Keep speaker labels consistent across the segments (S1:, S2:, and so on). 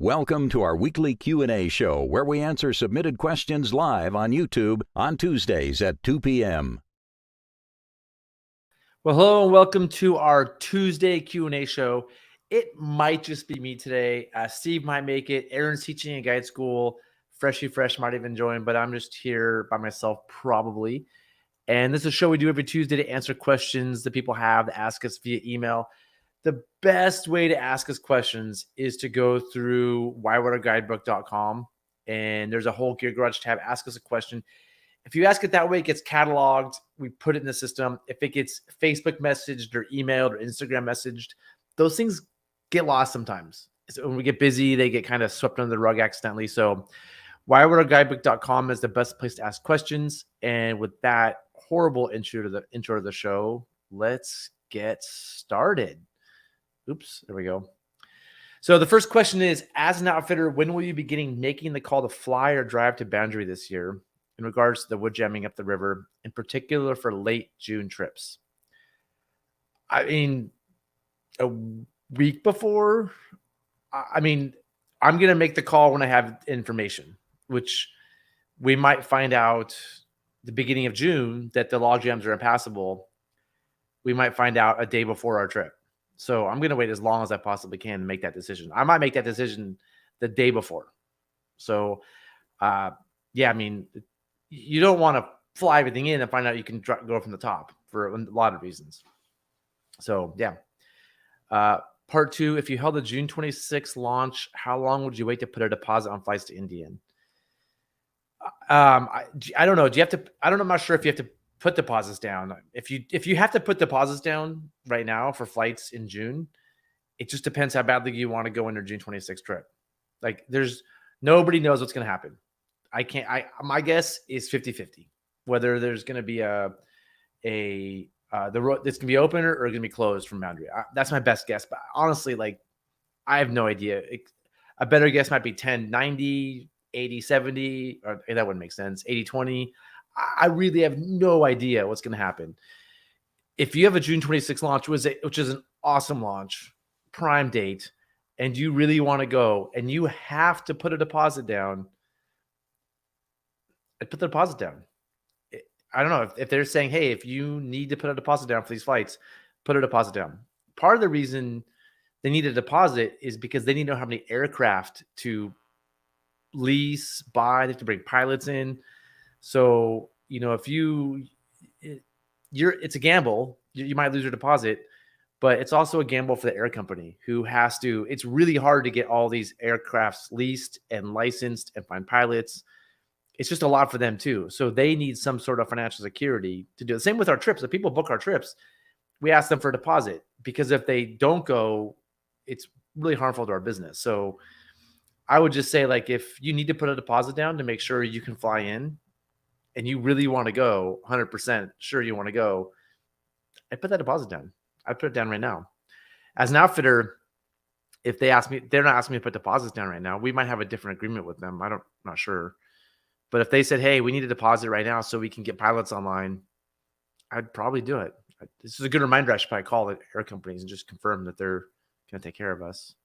S1: Welcome to our weekly Q&A show where we answer submitted questions live on YouTube on Tuesdays at 2 p.m.
S2: Well, hello and welcome to our Tuesday Q&A show. It might just be me today. Steve might make it. Aaron's teaching at guide school. Freshy Fresh might even join, but I'm just here by myself probably. And this is a show we do every Tuesday to answer questions that people have to ask us via email. The best way to ask us questions is to go through whitewaterguidebook.com, and there's a whole Gear Garage tab. Ask us a question. If you ask it that way, it gets cataloged. We put it in the system. If it gets Facebook messaged or emailed or Instagram messaged, those things get lost sometimes. So when we get busy, they get kind of swept under the rug accidentally. So whitewaterguidebook.com is the best place to ask questions. And with that horrible intro to the show, let's get started. Oops, there we go. So the first question is, as an outfitter, when will you be making the call to fly or drive to Boundary this year in regards to the wood jamming up the river, in particular for late June trips? I mean, a week before. I'm going to make the call when I have information, which we might find out the beginning of June that the log jams are impassable. We might find out a day before our trip. So I'm going to wait as long as I possibly can to make that decision. I might make that decision the day before. So, you don't want to fly everything in and find out you can go from the top for a lot of reasons. So, yeah. Part two, if you held a June 26th launch, how long would you wait to put a deposit on flights to Indian? I don't know. I'm not sure if you have to put deposits down. If you have to put deposits down right now for flights in June, it just depends how badly you want to go on your June 26th trip. Like nobody knows what's going to happen. My guess is 50-50, whether there's going to be the road that's going to be open or going to be closed from Boundary. That's my best guess. But honestly, I have no idea. A better guess might be 10-90, 80-70, or that wouldn't make sense. 80-20. I really have no idea what's going to happen. If you have a June 26th launch, which is an awesome launch, prime date, and you really want to go and you have to put a deposit down, I'd put the deposit down. I don't know if they're saying, hey, if you need to put a deposit down for these flights, put a deposit down. Part of the reason they need a deposit is because they need to know how many aircraft to lease, buy. They have to bring pilots in. So, if it's a gamble. You might lose your deposit, but it's also a gamble for the air company who has to. It's really hard to get all these aircrafts leased and licensed and find pilots. It's just a lot for them too. So they need some sort of financial security to do it. Same with our trips. If people book our trips, we ask them for a deposit because if they don't go, it's really harmful to our business. So I would just say, if you need to put a deposit down to make sure you can fly in and you really want to go 100% sure you want to go, I put that deposit down. I put it down right now. As an outfitter, if they ask me, they're not asking me to put deposits down right now. We might have a different agreement with them. I'm not sure. But if they said, hey, we need a deposit right now so we can get pilots online, I'd probably do it. This is a good reminder. I should probably call the air companies and just confirm that they're going to take care of us.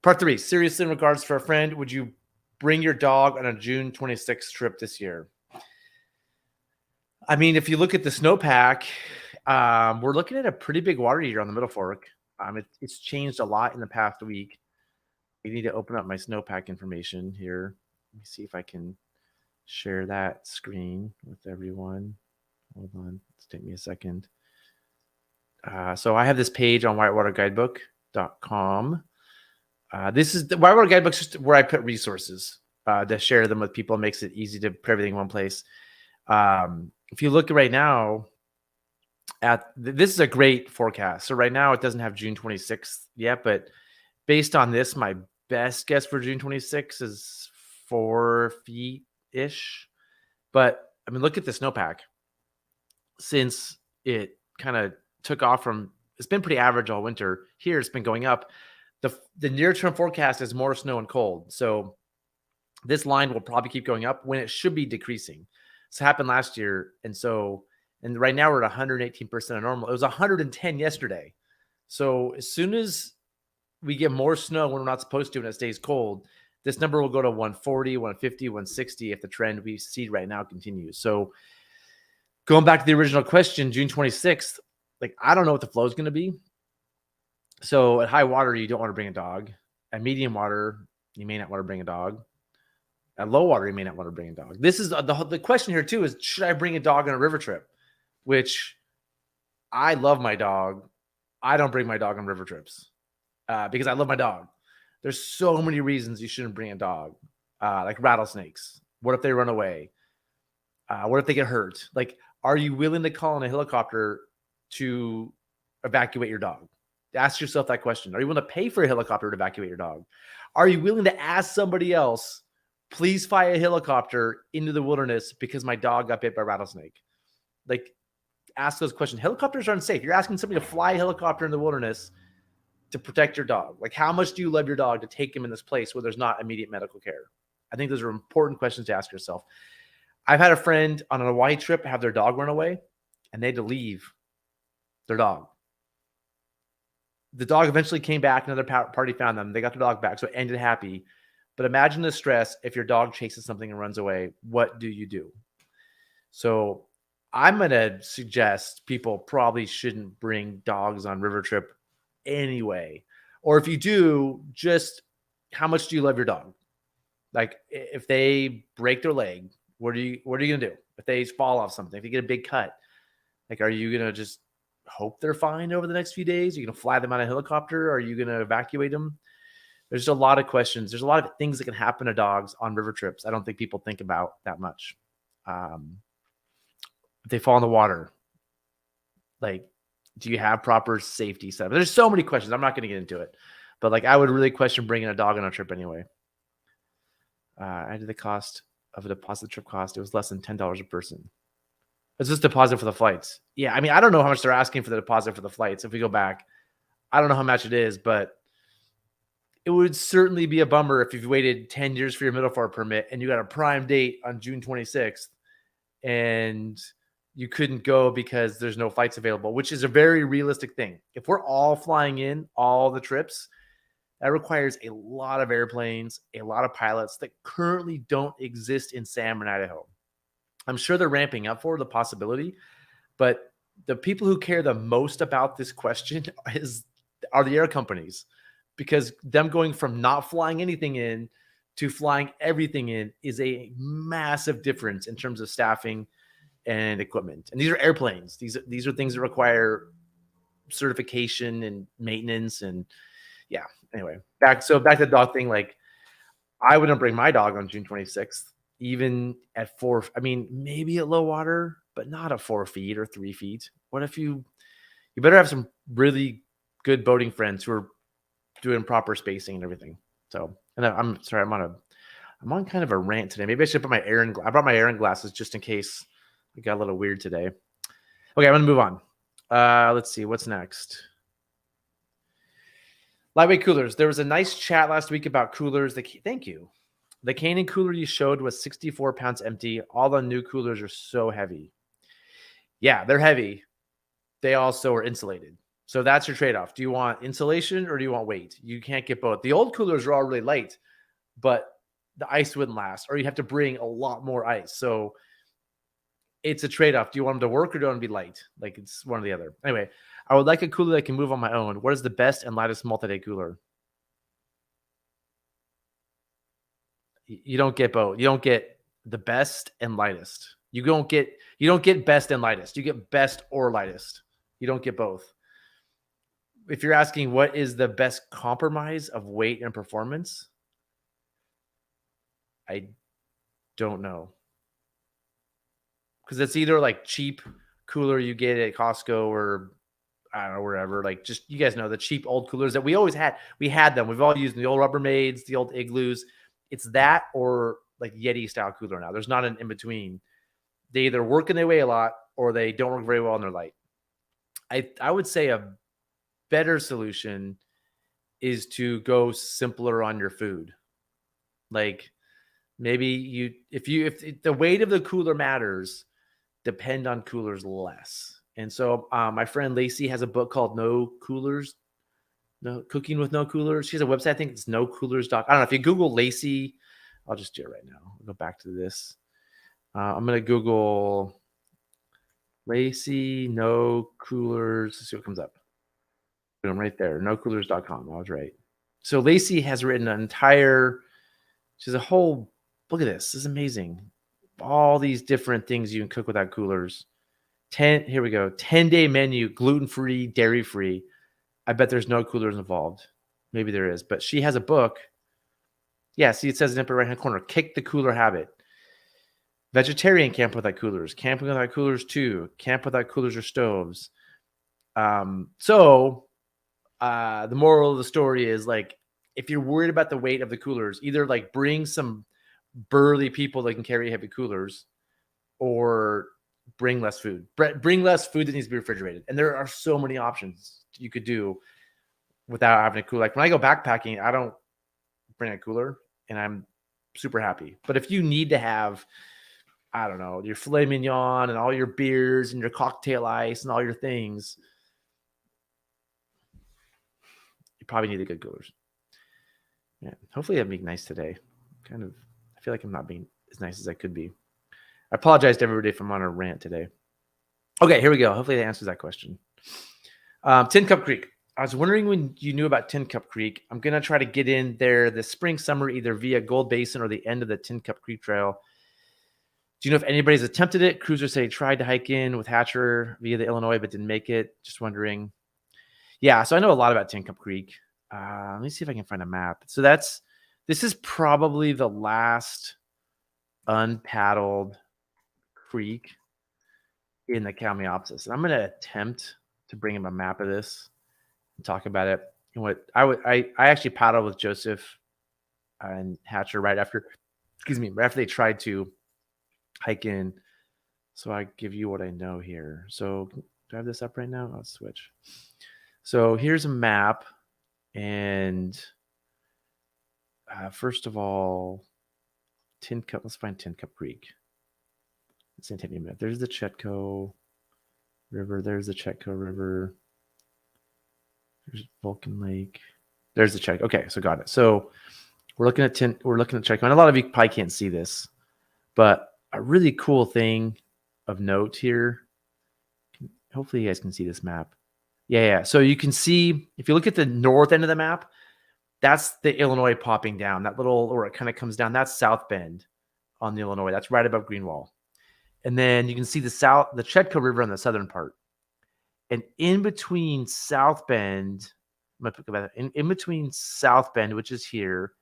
S2: Part three, seriously, in regards to our friend, would you bring your dog on a June 26th trip this year? If you look at the snowpack, we're looking at a pretty big water heater on the Middle Fork. It's changed a lot in the past week. We need to open up my snowpack information here. Let me see if I can share that screen with everyone. Hold on. Let's take me a second. So I have this page on whitewaterguidebook.com. This is the Whitewater Guidebook, just where I put resources to share them with people. It makes it easy to put everything in one place. If you look right now this is a great forecast. So right now it doesn't have June 26th yet, but based on this, my best guess for June 26th is 4 feet-ish. But look at the snowpack. Since it kind of took off it's been pretty average all winter. Here it's been going up. The near-term forecast is more snow and cold. So this line will probably keep going up when it should be decreasing. This happened last year. And right now we're at 118% of normal. It was 110 yesterday. So as soon as we get more snow when we're not supposed to and it stays cold, this number will go to 140, 150, 160 if the trend we see right now continues. So going back to the original question, June 26th, like I don't know what the flow is going to be. So at high water, you don't want to bring a dog. At medium water, you may not want to bring a dog. At low water, you may not want to bring a dog. This is the question here too is, should I bring a dog on a river trip? Which I love my dog. I don't bring my dog on river trips because I love my dog. There's so many reasons you shouldn't bring a dog, like rattlesnakes. What if they run away? What if they get hurt? Like, are you willing to call in a helicopter to evacuate your dog? Ask yourself that question. Are you willing to pay for a helicopter to evacuate your dog? Are you willing to ask somebody else, please fly a helicopter into the wilderness because my dog got bit by a rattlesnake? Like, ask those questions. Helicopters are unsafe. You're asking somebody to fly a helicopter in the wilderness to protect your dog. Like, how much do you love your dog to take him in this place where there's not immediate medical care? I think those are important questions to ask yourself. I've had a friend on a Hawaii trip have their dog run away, and they had to leave their dog. The dog eventually came back. Another party found them. They got the dog back, so it ended happy. But imagine the stress if your dog chases something and runs away. What do you do? So I'm going to suggest people probably shouldn't bring dogs on river trip anyway. Or if you do, just how much do you love your dog? Like if they break their leg, what are you going to do? If they fall off something, if you get a big cut, like, are you going to just hope they're fine over the next few days? Are you going to fly them on a helicopter? Are you going to evacuate them? There's a lot of questions. There's a lot of things that can happen to dogs on river trips. I don't think people think about that much. If they fall in the water, like, do you have proper safety stuff? There's so many questions. I'm not going to get into it, but like, I would really question bringing a dog on a trip anyway. I did the cost of a deposit trip cost. It was less than $10 a person. It's just deposit for the flights. Yeah. I mean, I don't know how much they're asking for the deposit for the flights. If we go back, I don't know how much it is, but it would certainly be a bummer if you've waited 10 years for your middle far permit and you got a prime date on June 26th and you couldn't go because there's no flights available, which is a very realistic thing. If we're all flying in all the trips, that requires a lot of airplanes, a lot of pilots that currently don't exist in Salmon, Idaho. I'm sure they're ramping up for the possibility, but the people who care the most about this question are the air companies, because them going from not flying anything in to flying everything in is a massive difference in terms of staffing and equipment. And these are airplanes. These are things that require certification and maintenance. And yeah, anyway, back to the dog thing. Like, I wouldn't bring my dog on June 26th, even at 4. I mean, maybe at low water, but not at 4 feet or 3 feet. What if you better have some really good boating friends who are doing proper spacing and everything. So, and I'm sorry, I'm on kind of a rant today. Maybe I should put my I brought my Aaron glasses just in case it got a little weird today. Okay, I'm going to move on. Let's see. What's next? Lightweight coolers. There was a nice chat last week about coolers. Thank you. The Canon cooler you showed was 64 pounds empty. All the new coolers are so heavy. Yeah, they're heavy. They also are insulated. So that's your trade-off. Do you want insulation or do you want weight? You can't get both. The old coolers are all really light, but the ice wouldn't last, or you have to bring a lot more ice. So it's a trade-off. Do you want them to work or do you want them to be light? Like, it's one or the other. Anyway, I would like a cooler that can move on my own. What is the best and lightest multi-day cooler? You don't get both. You don't get the best and lightest. You don't get best and lightest. You get best or lightest. You don't get both. If you're asking what is the best compromise of weight and performance, I don't know. Because it's either like cheap cooler you get at Costco or I don't know, wherever. Like, just, you guys know the cheap old coolers that we always had. We had them. We've all used the old Rubbermaids, the old Igloos. It's that or like Yeti style cooler now. There's not an in between. They either work and they weigh a lot or they don't work very well and they're light. I would say a better solution is to go simpler on your food. Like, maybe if the weight of the cooler matters, depend on coolers less. And so my friend Lacey has a book called No No cooking with no coolers. She has a website. I think it's nocoolers.com. I don't know if you Google Lacey. I'll just do it right now. I'll go back to this. I'm gonna Google Lacey no coolers. Let's see what comes up. Boom, right there. Nocoolers.com. I was right. So Lacey has written an entire. She's a whole. Look at this. This is amazing. All these different things you can cook without coolers. Here we go. 10-day menu, gluten-free, dairy-free. I bet there's no coolers involved. Maybe there is, but she has a book. Yeah, see, it says in the upper right-hand corner, Kick the Cooler Habit. Vegetarian camp without coolers. Camping without coolers too. Camp without coolers or stoves. The moral of the story is, like, if you're worried about the weight of the coolers, either like bring some burly people that can carry heavy coolers, or bring less food. Bring less food that needs to be refrigerated. And there are so many options you could do without having a cooler. Like when I go backpacking, I don't bring a cooler, and I'm super happy. But if you need to have, I don't know, your filet mignon and all your beers and your cocktail ice and all your things, you probably need the good coolers. Yeah, hopefully I'm being nice today. I feel like I'm not being as nice as I could be. I apologize to everybody if I'm on a rant today. Okay, here we go. Hopefully that answers that question. Tin Cup Creek. I was wondering when you knew about Tin Cup Creek. I'm going to try to get in there this spring, summer, either via Gold Basin or the end of the Tin Cup Creek Trail. Do you know if anybody's attempted it? Cruiser said he tried to hike in with Hatcher via the Illinois, but didn't make it. Just wondering. Yeah, so I know a lot about Tin Cup Creek. Let me see if I can find a map. So this is probably the last unpaddled creek in the Kalmiopsis. And I'm going to attempt to bring him a map of this and talk about it. And what I actually paddled with Joseph and Hatcher right after they tried to hike in. So I give you what I know here. So do I have this up right now? I'll switch. So here's a map. And first of all, let's find Tin Cup Creek. It's going to take me a minute. There's the Chetco River. There's the Chetco River. There's Vulcan Lake. There's the Chetco. Okay, so got it. So we're looking at Chetco. And a lot of you probably can't see this, but a really cool thing of note here. Hopefully you guys can see this map. Yeah. So you can see, if you look at the north end of the map, that's the Illinois popping down. That little, or it kind of comes down. That's South Bend on the Illinois. That's right above Greenwall. And then you can see the Chetco River on the southern part. And in between South Bend, in between South Bend, which is here,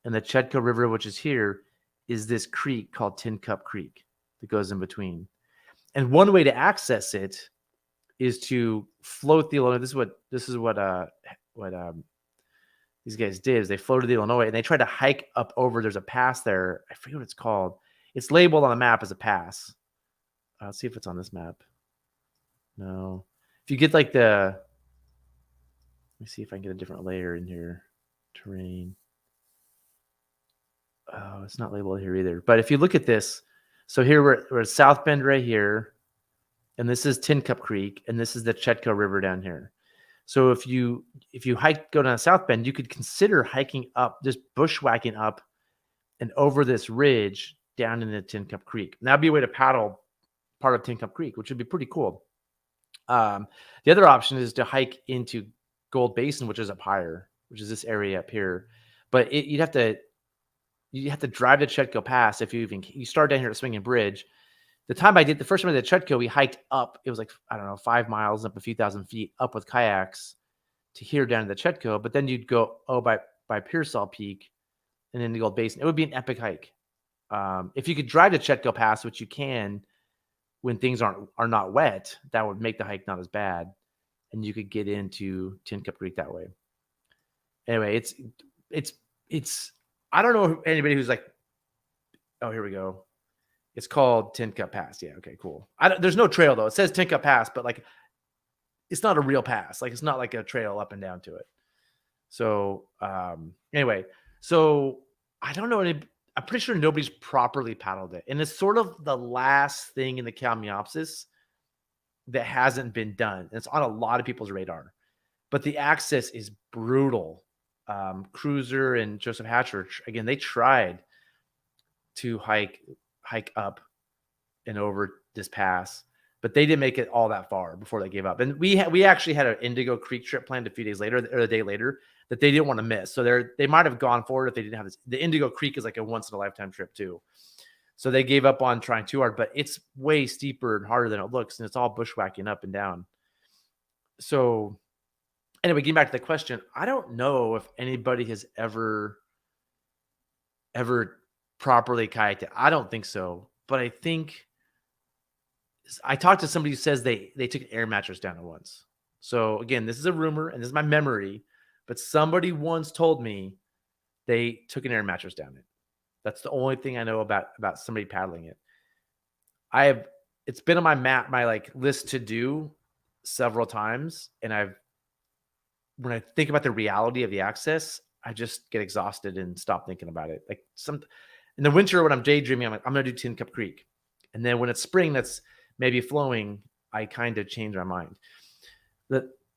S2: and the Chetco River, which is here, is this creek called Tin Cup Creek that goes in between. And one way to access it is to float the Illinois. This is what these guys did, is they floated the Illinois and they tried to hike up over. There's a pass there. I forget what it's called. It's labeled on the map as a pass. Let's see if it's on this map. No. If you get like let me see if I can get a different layer in here. Terrain. Oh, it's not labeled here either. But if you look at this, so here we're at South Bend right here, and this is Tin Cup Creek, and this is the Chetco River down here. So if you go down South Bend, you could consider hiking up, just bushwhacking up and over this ridge down into Tin Cup Creek. And that'd be a way to paddle part of Tin Cup Creek, which would be pretty cool. The other option is to hike into Gold Basin, which is up higher, which is this area up here. But you'd have to drive to Chetco Pass if you start down here at Swinging Bridge. The first time I did Chetco, we hiked up. It was like, I don't know, 5 miles up a few thousand feet up with kayaks to here down to the Chetco. But then you'd go by Pearsall Peak and then the Gold Basin. It would be an epic hike. If you could drive to Chetco Pass, which you can when things are not wet, that would make the hike not as bad, and you could get into Tin Cup Creek that way. Anyway, it's I don't know anybody who's like, oh, here we go. It's called Tin Cup Pass. Yeah, okay, cool. There's no trail though. It says Tin Cup Pass, but like, it's not a real pass. Like, it's not like a trail up and down to it. So anyway, so I don't know. I'm pretty sure nobody's properly paddled it, and it's sort of the last thing in the Kalmiopsis that hasn't been done. It's on a lot of people's radar. but the access is brutal. Cruiser and Joseph Hatcher, again, they tried to hike up and over this pass, but they didn't make it all that far before they gave up. And we actually had an Indigo Creek trip planned a few days later, or a day later, that they didn't want to miss. So they might have gone forward if they didn't have this. The Indigo Creek is like a once in a lifetime trip too. So they gave up on trying too hard, but it's way steeper and harder than it looks, and it's all bushwhacking up and down. So anyway, getting back to the question, I don't know if anybody has ever properly kayaked. I don't think so, but I think I talked to somebody who says they took an air mattress down it once. So again, this is a rumor and this is my memory, but somebody once told me they took an air mattress down it. That's the only thing I know about somebody paddling it. It's been on my like list to do several times, and when I think about the reality of the access, I just get exhausted and stop thinking about it. Like in the winter when I'm daydreaming, I'm like, I'm gonna do Tin Cup Creek, and then when it's spring, that's maybe flowing, I kind of change my mind.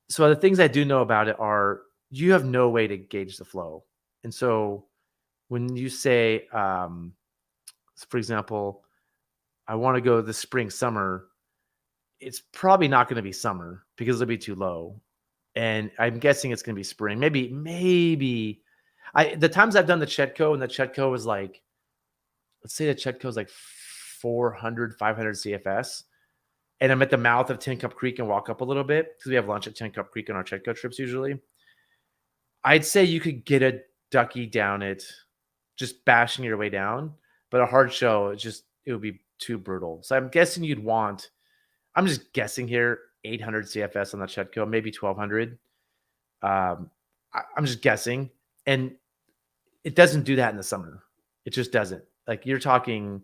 S2: So the things I do know about it are you have no way to gauge the flow, and so when you say, for example, I want to go this spring, summer, it's probably not going to be summer because it'll be too low. And I'm guessing it's going to be spring. Maybe the times I've done the Chetco, and the Chetco is like, let's say the Chetco is like 400, 500 CFS. And I'm at the mouth of Tin Cup Creek and walk up a little bit because we have lunch at Tin Cup Creek on our Chetco trips usually. I'd say you could get a ducky down it, just bashing your way down, but a hard shell, it would be too brutal. So I'm guessing I'm just guessing here, 800 CFS on the Chetco, maybe 1200. I'm just guessing. And it doesn't do that in the summer. It just doesn't. Like you're talking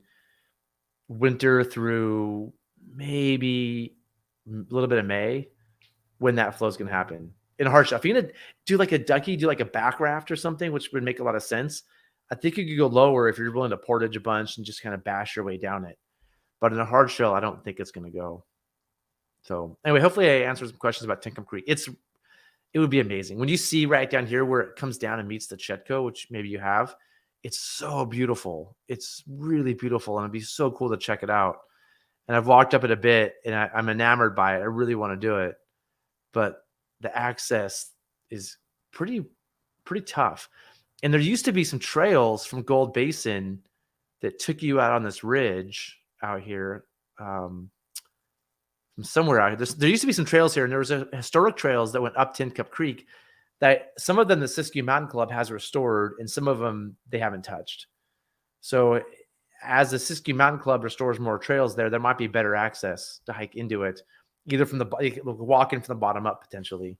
S2: winter through maybe a little bit of May when that flow is going to happen. In a hard shell, if you're going to do like a ducky, do like a back raft or something, which would make a lot of sense. I think you could go lower if you're willing to portage a bunch and just kind of bash your way down it. But in a hard shell, I don't think it's going to go. So anyway, hopefully I answered some questions about Tin Cup Creek. It would be amazing. When you see right down here where it comes down and meets the Chetco, which maybe you have, it's so beautiful. It's really beautiful. And it'd be so cool to check it out. And I've walked up it a bit and I'm enamored by it. I really want to do it. But the access is pretty tough. And there used to be some trails from Gold Basin that took you out on this ridge out here. From somewhere out here. There used to be some trails here, and there was historic trails that went up Tin Cup Creek that some of them the Siskiyou Mountain Club has restored, and some of them they haven't touched. So as the Siskiyou Mountain Club restores more trails there might be better access to hike into it, either from walk in from the bottom up potentially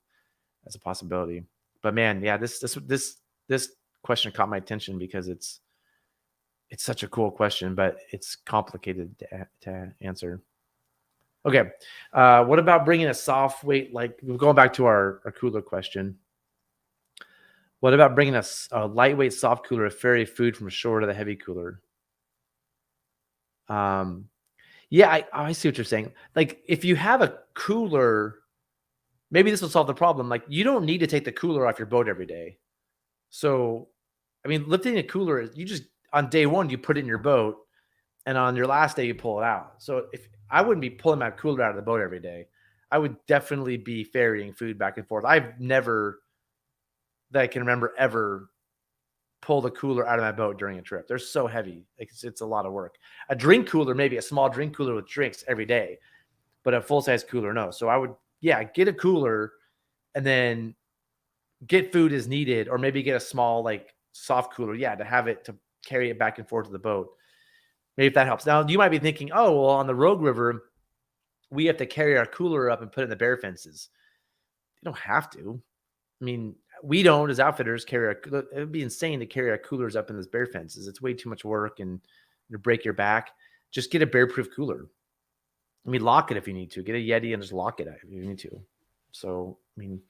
S2: as a possibility. But man, yeah, this question caught my attention because it's such a cool question, but it's complicated to answer. Okay. What about bringing a soft weight? Like going back to our cooler question. What about bringing a lightweight soft cooler to ferry food from shore to the heavy cooler? Yeah, I see what you're saying. Like if you have a cooler, maybe this will solve the problem. Like you don't need to take the cooler off your boat every day. So, I mean, lifting a cooler is you just on day one, you put it in your boat, and on your last day, you pull it out. So if I wouldn't be pulling my cooler out of the boat every day, I would definitely be ferrying food back and forth. I've never, that I can remember, ever pulled a cooler out of my boat during a trip. They're so heavy. It's a lot of work. A drink cooler, maybe a small drink cooler with drinks every day, but a full-size cooler, no. So I would, get a cooler and then get food as needed, or maybe get a small, like, soft cooler, to have it to carry it back and forth to the boat. Maybe if that helps. Now, you might be thinking, oh, well, on the Rogue River, we have to carry our cooler up and put it in the bear fences. You don't have to. I mean, we don't, as outfitters, it would be insane to carry our coolers up in those bear fences. It's way too much work and to break your back. Just get a bear-proof cooler. I mean, lock it if you need to. Get a Yeti and just lock it if you need to. So, I mean,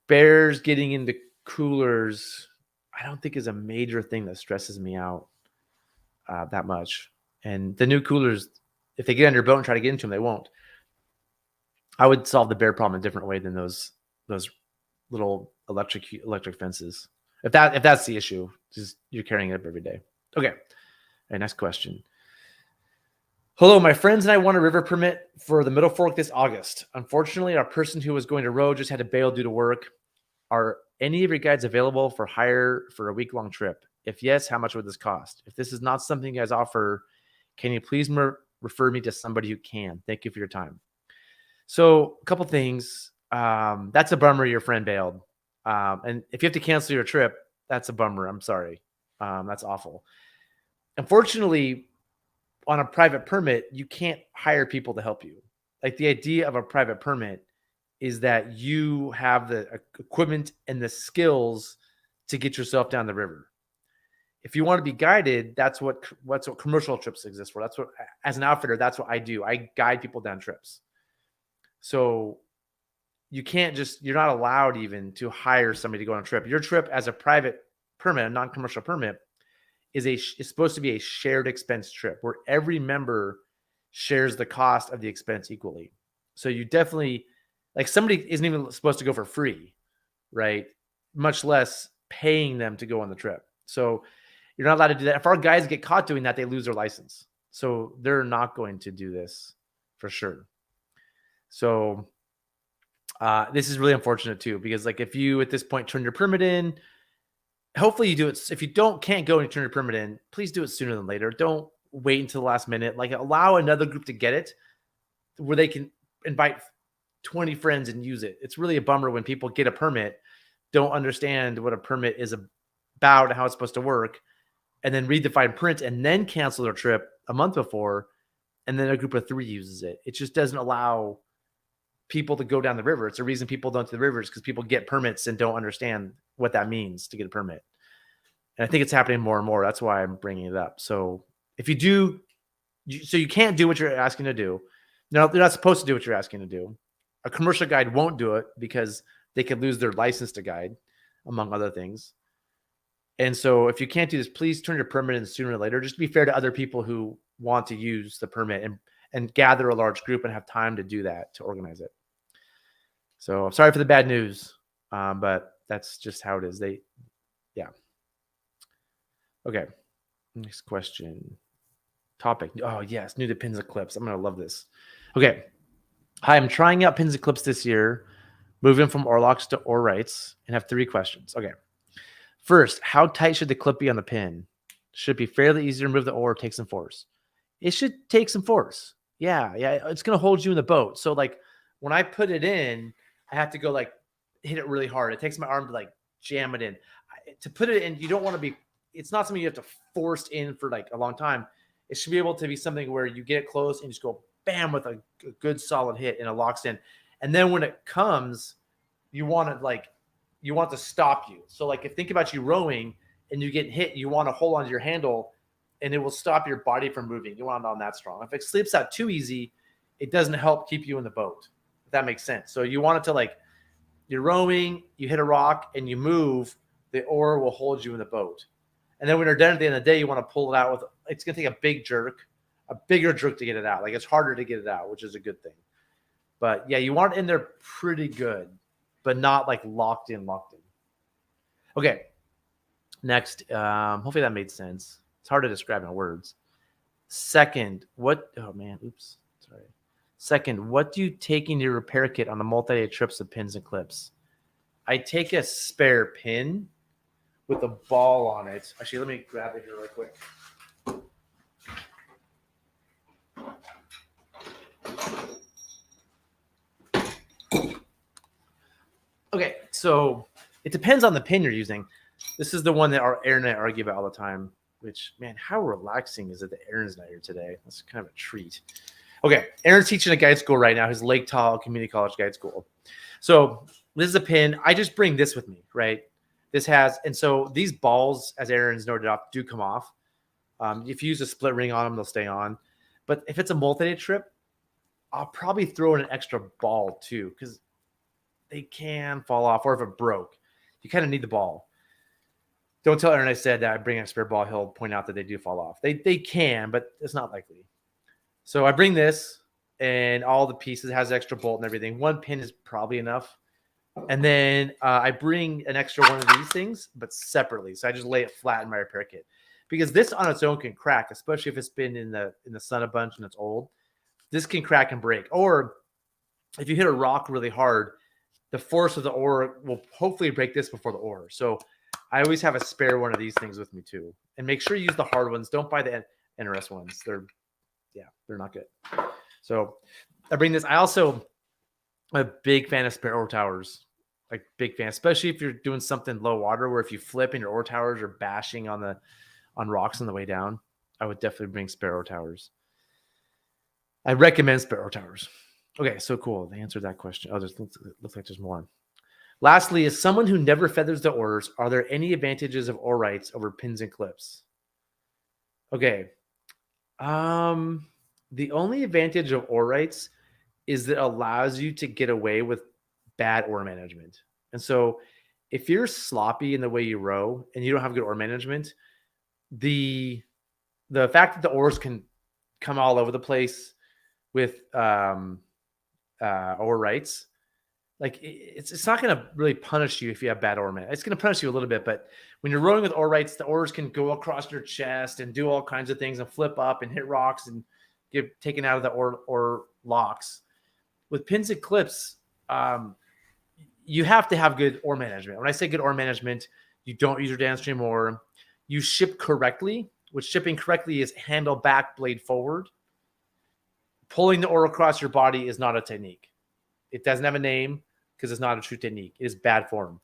S2: bears getting into coolers, I don't think is a major thing that stresses me out that much. And the new coolers, if they get on your boat and try to get into them, they won't. I would solve the bear problem a different way than those those little electric fences. If that's the issue, just you're carrying it up every day. Okay. All right, next question. Hello, my friends and I want a river permit for the Middle Fork this August. Unfortunately, our person who was going to row just had to bail due to work. Are any of your guides available for hire for a week-long trip? If yes, how much would this cost? If this is not something you guys offer, can you please refer me to somebody who can? Thank you for your time. So a couple things. That's a bummer your friend bailed. And if you have to cancel your trip, that's a bummer. I'm sorry. That's awful. Unfortunately, on a private permit, you can't hire people to help you. Like the idea of a private permit is that you have the equipment and the skills to get yourself down the river. If you want to be guided, that's what commercial trips exist for. That's what, as an outfitter, that's what I do. I guide people down trips. So you can't you're not allowed even to hire somebody to go on a trip. Your trip as a private permit, a non-commercial permit, is supposed to be a shared expense trip where every member shares the cost of the expense equally. So you definitely, like, somebody isn't even supposed to go for free, right? Much less paying them to go on the trip. So you're not allowed to do that. If our guys get caught doing that, they lose their license. So they're not going to do this for sure. So this is really unfortunate too, because like if you at this point turn your permit in, hopefully you do it. If you can't go and turn your permit in, please do it sooner than later. Don't wait until the last minute. Like, allow another group to get it where they can invite 20 friends and use it. It's really a bummer when people get a permit, don't understand what a permit is about and how it's supposed to work, and then read the fine print and then cancel their trip a month before, and then a group of 3 uses it. It just doesn't allow people to go down the river. It's the reason people don't do the rivers, because people get permits and don't understand what that means to get a permit. And I think it's happening more and more. That's why I'm bringing it up. So if you do, so you can't do what you're asking to do. No, they're not supposed to do what you're asking to do. A commercial guide won't do it because they could lose their license to guide, among other things. And so if you can't do this, please turn your permit in sooner or later. Just be fair to other people who want to use the permit and gather a large group and have time to do that, to organize it. So I'm sorry for the bad news, but that's just how it is. Yeah. Okay. Next question. Topic. Oh, yes. New to pins and clips. I'm going to love this. Okay. Hi, I'm trying out pins and clips this year, moving from Orlocks to Orites, and have 3 questions. Okay. First, how tight should the clip be on the pin? Should it be fairly easy to remove the oar or take some force? It should take some force. Yeah. It's going to hold you in the boat. So like when I put it in, I have to go like hit it really hard. It takes my arm to like jam it in. To put it in, you don't want to be, it's not something you have to force in for like a long time. It should be able to be something where you get it close and just go bam with a good solid hit and it locks in. And then when it comes, you want to stop you. So like think about you rowing and you get hit, you want to hold onto your handle and it will stop your body from moving. You want it on that strong. If it slips out too easy, it doesn't help keep you in the boat. If that makes sense. So you want it to, like, you're rowing, you hit a rock and you move, the oar will hold you in the boat. And then when you're done at the end of the day, you want to pull it out with, it's going to take a bigger jerk to get it out. Like, it's harder to get it out, which is a good thing. But yeah, you want it in there pretty good, but not like locked in. Okay. Next, hopefully that made sense. It's hard to describe in words. Second, what do you take in your repair kit on the multi-day trips of pins and clips? I take a spare pin with a ball on it. Actually, let me grab it here real quick. Okay, so it depends on the pin you're using. This is the one that Aaron and I argue about all the time, which, man, how relaxing is it that Aaron's not here today? That's kind of a treat. Okay, Aaron's teaching a guide school right now, his Lake Tahoe Community College guide school. So this is a pin. I just bring this with me, right? And so these balls, as Aaron's noted off, do come off. If you use a split ring on them, they'll stay on. But if it's a multi-day trip, I'll probably throw in an extra ball too, because they can fall off, or if it broke, you kind of need the ball. Don't tell Aaron I said that I bring a spare ball. He'll point out that they do fall off. They can, but it's not likely. So I bring this, and all the pieces, has extra bolt and everything. One pin is probably enough. And then I bring an extra one of these things, but separately. So I just lay it flat in my repair kit, because this on its own can crack, especially if it's been in the sun a bunch and it's old. This can crack and break. Or if you hit a rock really hard, the force of the ore will hopefully break this before the ore. So I always have a spare one of these things with me too. And make sure you use the hard ones. Don't buy the NRS ones. They're not good. So I bring this. I also am a big fan of spare ore towers. Like big fan, especially if you're doing something low water where if you flip and your ore towers are bashing on rocks on the way down, I would definitely bring spare ore towers. I recommend spare ore towers. Okay, so cool. They answered that question. Oh, looks like there's more. Lastly, as someone who never feathers the ores, are there any advantages of ore rights over pins and clips? Okay. The only advantage of ore rights is that it allows you to get away with bad ore management. And so if you're sloppy in the way you row and you don't have good ore management, the fact that the ores can come all over the place with ore rights, like it's not going to really punish you if you have bad ore management. It's going to punish you a little bit, but when you're rowing with ore rights, the ores can go across your chest and do all kinds of things and flip up and hit rocks and get taken out of the ore locks. With pins and clips, you have to have good ore management. When I say good ore management, you don't use your downstream ore. You ship correctly, which shipping correctly is handle back, blade forward. Pulling the ore across your body is not a technique. It doesn't have a name because it's not a true technique. It is bad form.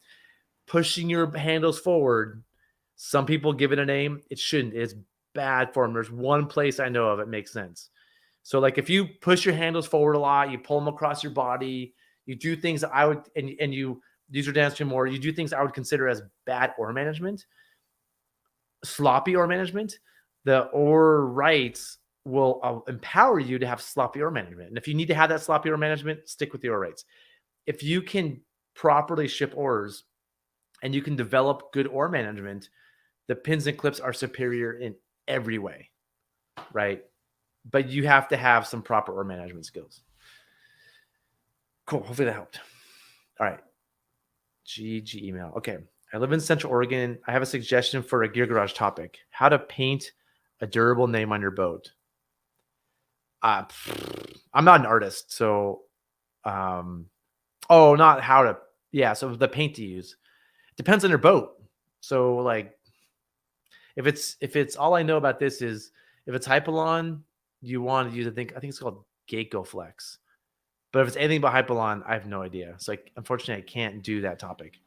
S2: Pushing your handles forward, some people give it a name. It shouldn't. It's bad form. There's one place I know of it makes sense. So like if you push your handles forward a lot, you pull them across your body, you do things that I would, and you use your downstream more, you do things I would consider as bad ore management, sloppy ore management, the ore rights will empower you to have sloppy ore management. And if you need to have that sloppy ore management, stick with the ore rights. If you can properly ship ores and you can develop good ore management, the pins and clips are superior in every way, right? But you have to have some proper ore management skills. Cool. Hopefully that helped. All right. GG email. Okay. I live in Central Oregon. I have a suggestion for a Gear Garage topic: how to paint a durable name on your boat. I'm not an artist, so not how to. Yeah, so the paint to use depends on your boat. So like, if it's all I know about this is if it's Hypalon, you want to use I think it's called Geico Flex. But if it's anything but Hypalon, I have no idea. So unfortunately, I can't do that topic.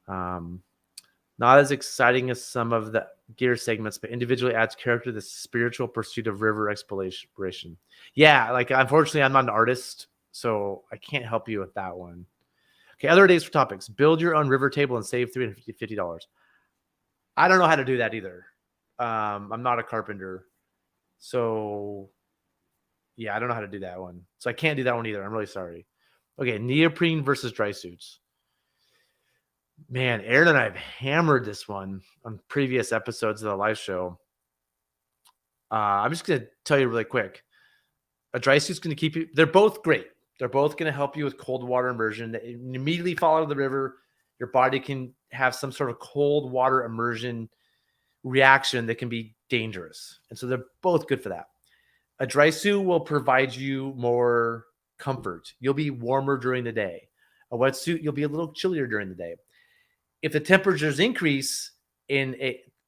S2: Not as exciting as some of the gear segments, but individually adds character to the spiritual pursuit of river exploration. Yeah, like unfortunately, I'm not an artist, so I can't help you with that one. Okay, other days for topics. Build your own river table and save $350. I don't know how to do that either. I'm not a carpenter. So yeah, I don't know how to do that one. So I can't do that one either. I'm really sorry. Okay, neoprene versus dry suits. Man, Aaron and I have hammered this one on previous episodes of the live show. I'm just going to tell you really quick. A dry suit's going to keep you. They're both great. They're both going to help you with cold water immersion. They immediately fall out of the river. Your body can have some sort of cold water immersion reaction that can be dangerous. And so they're both good for that. A dry suit will provide you more comfort. You'll be warmer during the day. A wetsuit, you'll be a little chillier during the day. If the temperatures increase in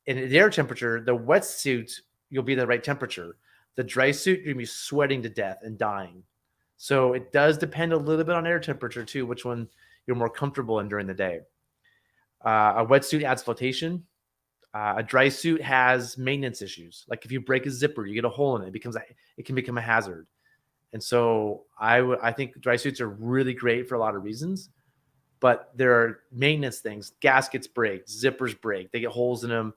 S2: the air temperature, the wetsuit, you'll be the right temperature. The dry suit, you're going to be sweating to death and dying. So it does depend a little bit on air temperature too, which one you're more comfortable in during the day. A wetsuit adds flotation. A dry suit has maintenance issues. Like if you break a zipper, you get a hole in it, it can become a hazard. And so I think dry suits are really great for a lot of reasons. But there are maintenance things. Gaskets break, zippers break, they get holes in them.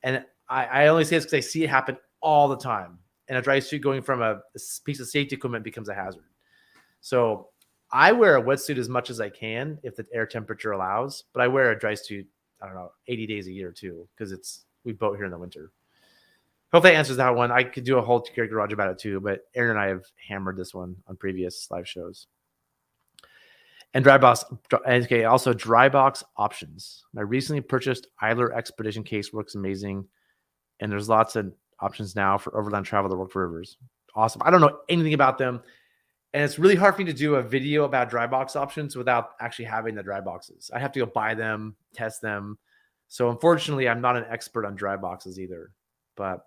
S2: And I only say this because I see it happen all the time. And a dry suit going from a piece of safety equipment becomes a hazard. So I wear a wetsuit as much as I can if the air temperature allows. But I wear a dry suit, 80 days a year too, because we boat here in the winter. Hope that answers that one. I could do a whole Gear Garage about it too, but Aaron and I have hammered this one on previous live shows. And dry box. Okay, also dry box options. My recently purchased Eiler Expedition case works amazing, and there's lots of options now for overland travel that work for rivers. Awesome. I don't know anything about them, and it's really hard for me to do a video about dry box options without actually having the dry boxes. I have to go buy them, test them. So unfortunately, I'm not an expert on dry boxes either. But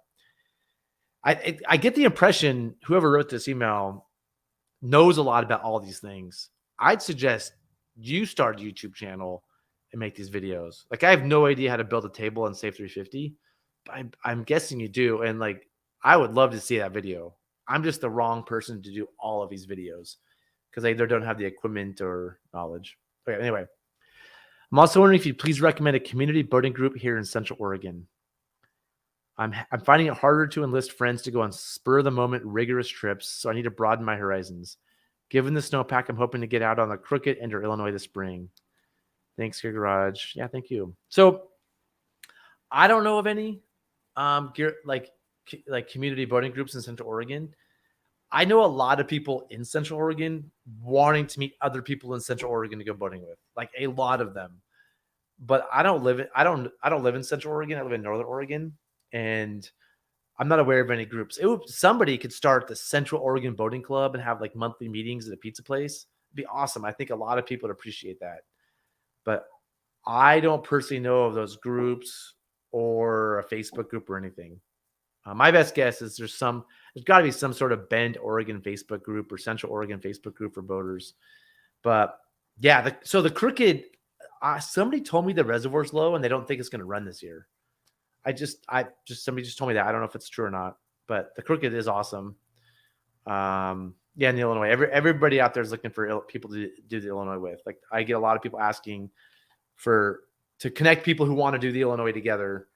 S2: I get the impression whoever wrote this email knows a lot about all these things. I'd suggest you start a YouTube channel and make these videos. Like, I have no idea how to build a table in Safe 350, but I'm guessing you do. And like, I would love to see that video. I'm just the wrong person to do all of these videos because I either don't have the equipment or knowledge. Okay, anyway, I'm also wondering if you'd please recommend a community boating group here in Central Oregon. I'm finding it harder to enlist friends to go on spur of the moment rigorous trips, so I need to broaden my horizons. Given the snowpack, I'm hoping to get out on the Crooked and or Illinois this spring. Thanks, Gear Garage. Yeah, thank you. So I don't know of any like community boating groups in Central Oregon. I know a lot of people in Central Oregon wanting to meet other people in Central Oregon to go boating with, like a lot of them. But I don't live in Central Oregon. I live in Northern Oregon, and I'm not aware of any groups. Somebody could start the Central Oregon Boating Club and have like monthly meetings at a pizza place. It'd be awesome. I think a lot of people would appreciate that. But I don't personally know of those groups or a Facebook group or anything. My best guess is there's got to be some sort of Bend, Oregon Facebook group or Central Oregon Facebook group for boaters. But yeah, so the Crooked, somebody told me the reservoir's low and they don't think it's going to run this year. Somebody just told me that. I don't know if it's true or not, but the Crooked is awesome. Yeah, in the Illinois, everybody out there is looking for people to do the Illinois with. Like, I get a lot of people asking to connect people who want to do the Illinois together.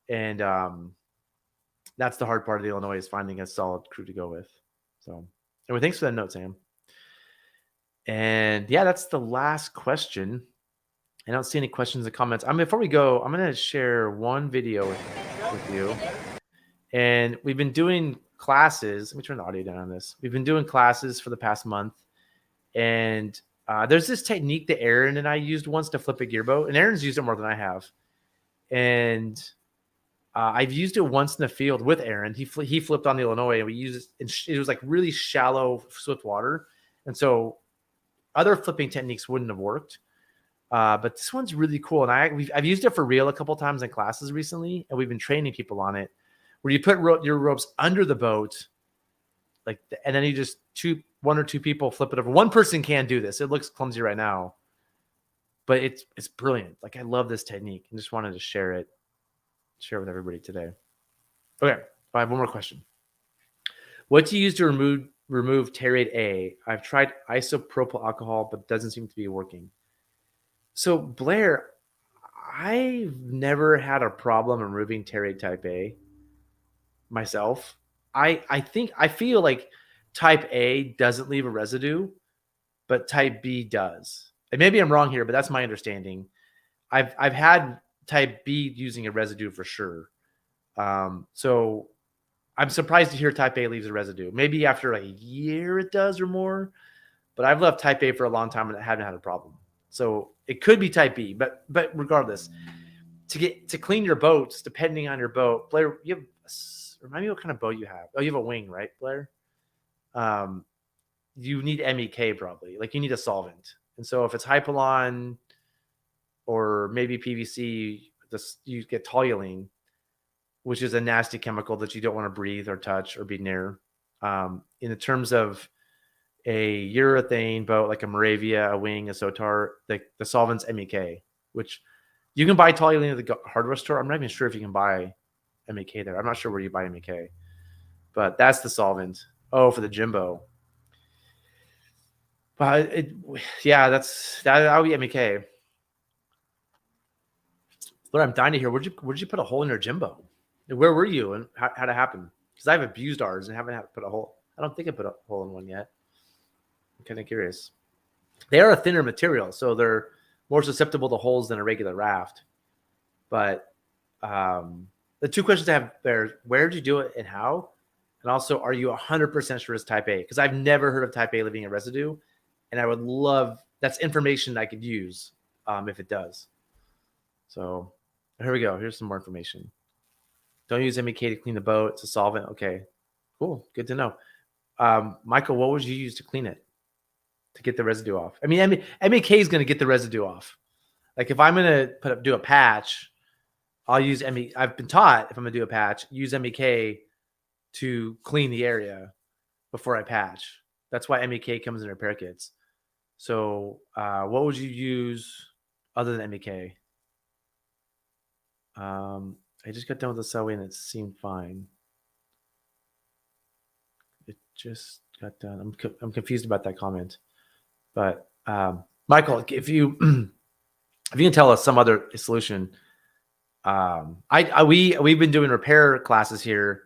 S2: And, that's the hard part of the Illinois, is finding a solid crew to go with. So anyway, thanks for that note, Sam. And yeah, that's the last question. I don't see any questions and comments. Before we go, I'm going to share one video with you. And we've been doing classes. Let me turn the audio down on this. We've been doing classes for the past month. And there's this technique that Aaron and I used once to flip a gearboat. And Aaron's used it more than I have. And I've used it once in the field with Aaron. He flipped on the Illinois, and we used it. It was like really shallow, swift water. And so other flipping techniques wouldn't have worked. But this one's really cool. And I've used it for real a couple times in classes recently, and we've been training people on it, where you put your ropes under the boat, and then you just one or two people flip it over. One person can do this. It looks clumsy right now, but it's brilliant. Like, I love this technique, and just wanted to share it with everybody today. Okay, I have one more question. What do you use to remove Terate A? I've tried isopropyl alcohol, but it doesn't seem to be working. So Blair, I've never had a problem removing Terate type A myself. I feel like type A doesn't leave a residue, but type B does. And maybe I'm wrong here, but that's my understanding. I've had type B using a residue for sure. So I'm surprised to hear type A leaves a residue. Maybe after a year it does or more, but I've left type A for a long time and I haven't had a problem. So it could be type B, but regardless, to clean your boats, depending on your boat, Blair, remind me what kind of boat you have. Oh, you have a wing, right, Blair? You need MEK probably. Like, you need a solvent. And so if it's Hypalon or maybe PVC, you get toluene, which is a nasty chemical that you don't want to breathe or touch or be near. In the terms of a urethane boat, like a Moravia, a Wing, a Sotar, the solvent's MEK, which you can buy toluene at the hardware store. I'm not even sure if you can buy MEK there. I'm not sure where you buy MEK, but that's the solvent. Oh, for the Jimbo. But that'll be MEK. But I'm dying to hear, where'd you put a hole in your Jimbo? Where were you, and how'd it happen? Because I've abused ours and haven't had to put a hole. I don't think I put a hole in one yet. I'm kind of curious. They are a thinner material, so they're more susceptible to holes than a regular raft. But the two questions I have there: where did you do it and how? And also, are you 100% sure it's type A? Because I've never heard of type A leaving a residue, and I would love that's information I could use if it does. So here we go. Here's some more information. Don't use MEK to clean the boat. It's a solvent. Okay, cool. Good to know. Michael, what would you use to clean it to get the residue off? I mean, MEK is going to get the residue off. Like if I'm going to do a patch, I'll use MEK. I've been taught if I'm going to do a patch, use MEK to clean the area before I patch. That's why MEK comes in repair kits. So what would you use other than MEK? I just got done with the subway and it seemed fine. It just got done. I'm confused about that comment. But Michael, if you can tell us some other solution. We've been doing repair classes here.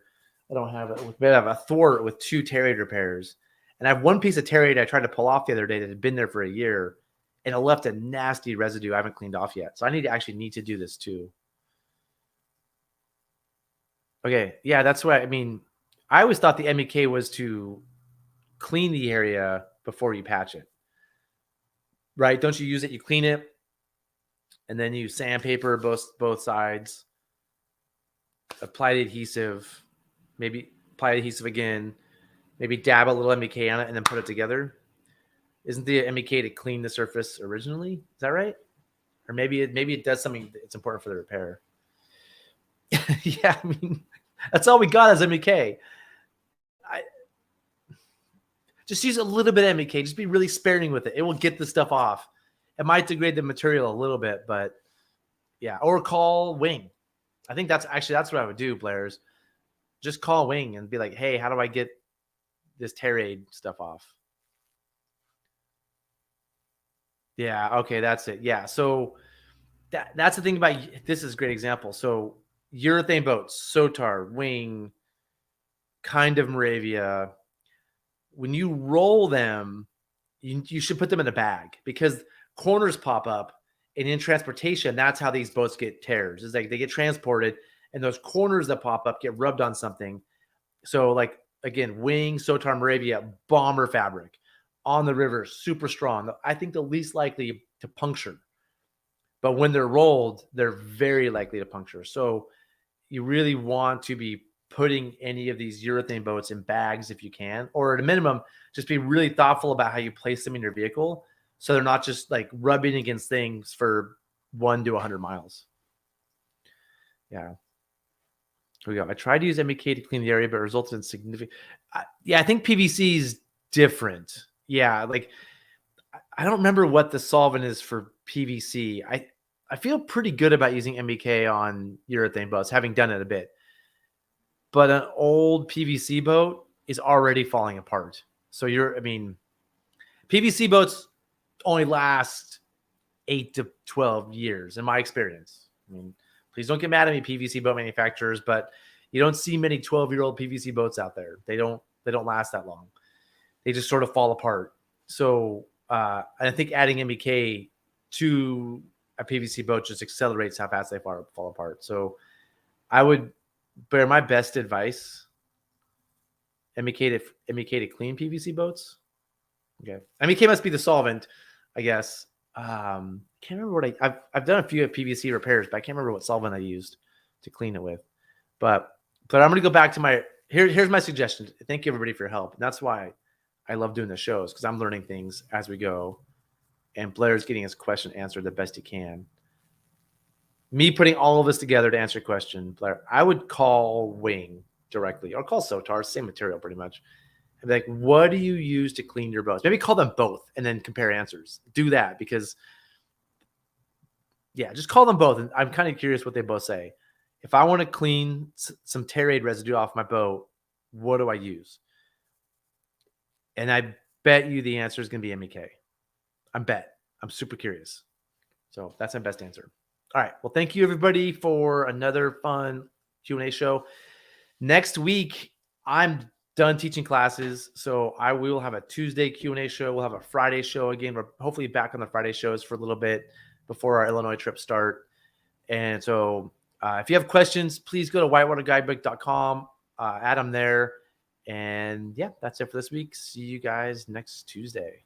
S2: I don't have it. We have a thwart with 2 terrate repairs. And I have one piece of terrate I tried to pull off the other day that had been there for a year, and it left a nasty residue I haven't cleaned off yet. So I need to do this too. Okay, yeah, that's what I mean. I always thought the MEK was to clean the area before you patch it, right? Don't you use it? You clean it, and then you sandpaper both sides, apply the adhesive, maybe apply the adhesive again, maybe dab a little MEK on it, and then put it together. Isn't the MEK to clean the surface originally? Is that right? Or maybe it does something that's important for the repair. Yeah, I mean, that's all we got as MEK. Just use a little bit of MEK. Just be really sparing with it. It will get the stuff off. It might degrade the material a little bit, but yeah. Or call Wing. I think that's what I would do, players. Just call Wing and be like, hey, how do I get this terrate stuff off? Yeah, okay, that's it. Yeah, so that's the thing about this is a great example. So urethane boats, Sotar, Wing, kind of Moravia. When you roll them, you should put them in a bag because corners pop up, and in transportation, that's how these boats get tears. It's like they get transported, and those corners that pop up get rubbed on something. So, like again, Wing, Sotar, Moravia, bomber fabric on the river, super strong. I think the least likely to puncture, but when they're rolled, they're very likely to puncture. So, you really want to be putting any of these urethane boats in bags if you can, or at a minimum, just be really thoughtful about how you place them in your vehicle so they're not just like rubbing against things for 1 to 100 miles. Yeah. Here we go. I tried to use MEK to clean the area, but it resulted in significant. I think PVC is different. Yeah, like I don't remember what the solvent is for PVC. I feel pretty good about using MEK on urethane boats, having done it a bit. But an old PVC boat is already falling apart. So PVC boats only last 8 to 12 years in my experience. I mean, please don't get mad at me, PVC boat manufacturers, but you don't see many 12-year-old PVC boats out there. They don't last that long. They just sort of fall apart. So I think adding MEK to a PVC boat just accelerates how fast they fall apart. So I would bear my best advice. MEK to clean PVC boats. Okay, MEK must be the solvent, I guess. Can't remember what I've done a few PVC repairs, but I can't remember what solvent I used to clean it with. But I'm going to go back to here's my suggestion. Thank you everybody for your help. And that's why I love doing the shows, because I'm learning things as we go, and Blair's getting his question answered the best he can. Me putting all of this together to answer your question, Blair, I would call Wing directly or call Sotar, same material pretty much. I'd be like, what do you use to clean your boats? Maybe call them both and then compare answers. Do that because, yeah, just call them both. And I'm kind of curious what they both say. If I want to clean some terrate residue off my boat, what do I use? And I bet you the answer is going to be MEK. I'm super curious. So that's my best answer. All right. Well, thank you everybody for another fun Q&A show. Next week, I'm done teaching classes. So I will have a Tuesday Q&A show. We'll have a Friday show again. We're hopefully back on the Friday shows for a little bit before our Illinois trip start. And so if you have questions, please go to whitewaterguidebook.com, add them there. And yeah, that's it for this week. See you guys next Tuesday.